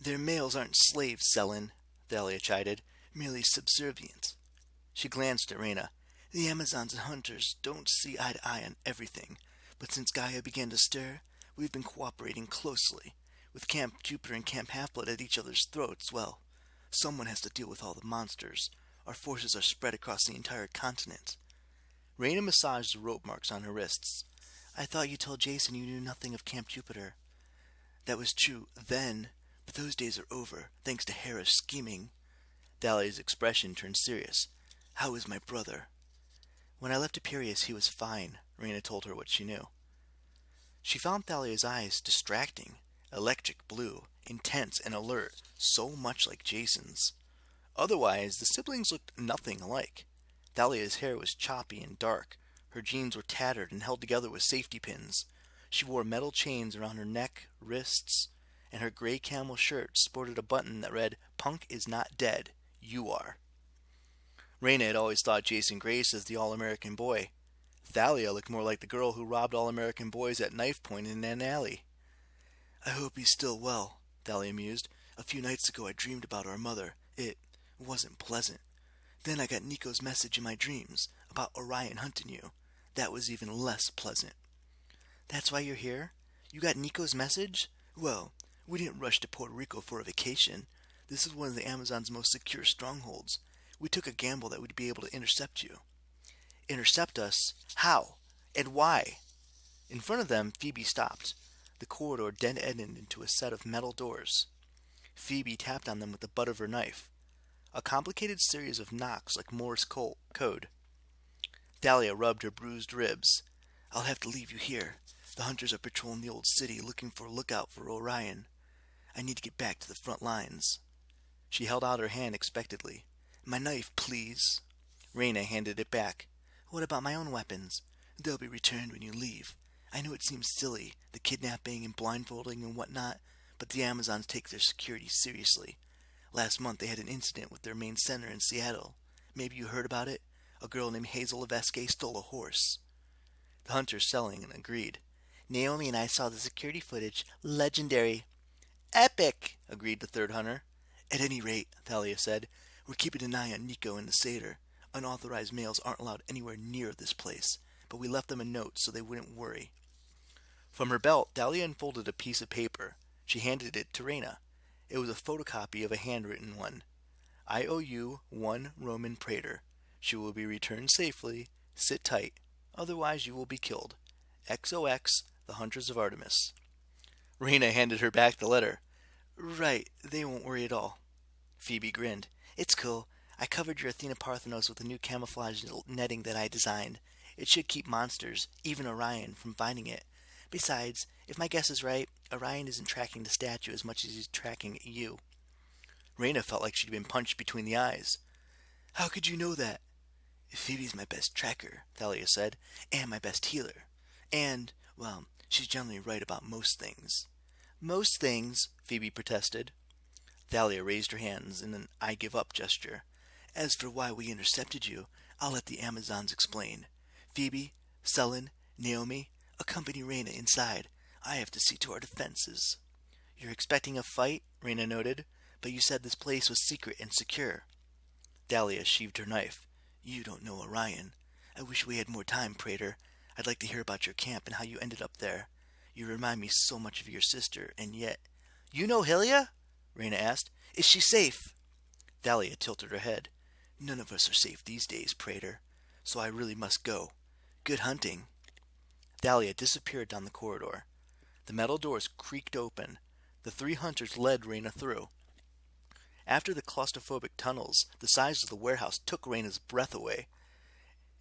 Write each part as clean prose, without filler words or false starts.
Their males aren't slaves, Selin, Thalia chided, merely subservient. She glanced at Reyna. The Amazons and hunters don't see eye to eye on everything, but since Gaia began to stir, we've been cooperating closely. With Camp Jupiter and Camp Half-Blood at each other's throats, well, someone has to deal with all the monsters. Our forces are spread across the entire continent. Reyna massaged the rope marks on her wrists. I thought you told Jason you knew nothing of Camp Jupiter. That was true then, but those days are over, thanks to Hera's scheming. Thalia's expression turned serious. How is my brother? When I left Epirius, he was fine, Reyna told her what she knew. She found Thalia's eyes distracting, electric blue, intense and alert, so much like Jason's. Otherwise, the siblings looked nothing alike. Thalia's hair was choppy and dark. Her jeans were tattered and held together with safety pins. She wore metal chains around her neck, wrists, and her gray camel shirt sported a button that read, Punk is not dead. You are. Reyna had always thought Jason Grace as the all-American boy. Thalia looked more like the girl who robbed all-American boys at knife point in an alley. I hope he's still well, Thalia mused. A few nights ago I dreamed about our mother. It wasn't pleasant. Then I got Nico's message in my dreams about Orion hunting you. That was even less pleasant. That's why you're here? You got Nico's message? Well, we didn't rush to Puerto Rico for a vacation. This is one of the Amazon's most secure strongholds. We took a gamble that we'd be able to intercept you. Intercept us? How? And why? In front of them, Phoebe stopped. The corridor dead-ended into a set of metal doors. Phoebe tapped on them with the butt of her knife. A complicated series of knocks like Morse code. Thalia rubbed her bruised ribs. I'll have to leave you here. The hunters are patrolling the old city looking for a lookout for Orion. I need to get back to the front lines. She held out her hand expectantly. My knife, please. Reyna handed it back. What about my own weapons? They'll be returned when you leave. I know it seems silly, the kidnapping and blindfolding and whatnot, but the Amazons take their security seriously. Last month they had an incident with their main center in Seattle. Maybe you heard about it? A girl named Hazel Levesque stole a horse. The hunter selling and agreed. Naomi and I saw the security footage. Legendary. Epic, agreed the third hunter. At any rate, Thalia said, we're keeping an eye on Nico and the satyr. Unauthorized males aren't allowed anywhere near this place, but we left them a note so they wouldn't worry. From her belt, Thalia unfolded a piece of paper. She handed it to Reyna. It was a photocopy of a handwritten one. I owe you 1 Roman praetor. She will be returned safely. Sit tight. Otherwise you will be killed. XOX, the Hunters of Artemis. Reyna handed her back the letter. Right, they won't worry at all. Phoebe grinned. It's cool. I covered your Athena Parthenos with a new camouflage netting that I designed. It should keep monsters, even Orion, from finding it. Besides, if my guess is right, Orion isn't tracking the statue as much as he's tracking you. Reyna felt like she'd been punched between the eyes. How could you know that? Phoebe's my best tracker, Thalia said, and my best healer. And, well, she's generally right about most things. Most things, Phoebe protested. Thalia raised her hands in an I give up gesture. As for why we intercepted you, I'll let the Amazons explain. Phoebe, Selin, Naomi, accompany Reyna inside. I have to see to our defenses. You're expecting a fight, Reyna noted, but you said this place was secret and secure. Thalia sheathed her knife. You don't know Orion. I wish we had more time, Praetor. I'd like to hear about your camp and how you ended up there. You remind me so much of your sister, and yet... You know Hylia? Reyna asked. Is she safe? Thalia tilted her head. None of us are safe these days, Praetor, so I really must go. Good hunting. Thalia disappeared down the corridor. The metal doors creaked open. The 3 hunters led Reyna through. After the claustrophobic tunnels, the size of the warehouse took Reyna's breath away.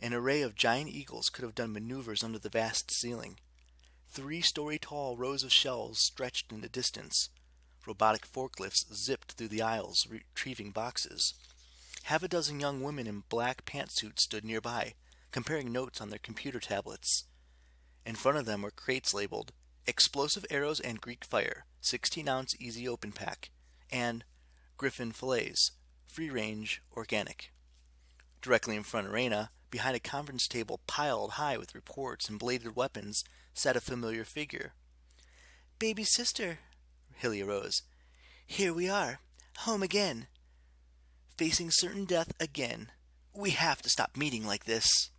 An array of giant eagles could have done maneuvers under the vast ceiling. 3-story-tall rows of shelves stretched in the distance. Robotic forklifts zipped through the aisles, retrieving boxes. Half a dozen young women in black pantsuits stood nearby, comparing notes on their computer tablets. In front of them were crates labeled Explosive Arrows and Greek Fire, 16-ounce easy open pack, and Griffin Fillets, free range, organic. Directly in front of Reyna, behind a conference table piled high with reports and bladed weapons, sat a familiar figure. Baby sister, Hylia rose. Here we are, home again, facing certain death again. We have to stop meeting like this.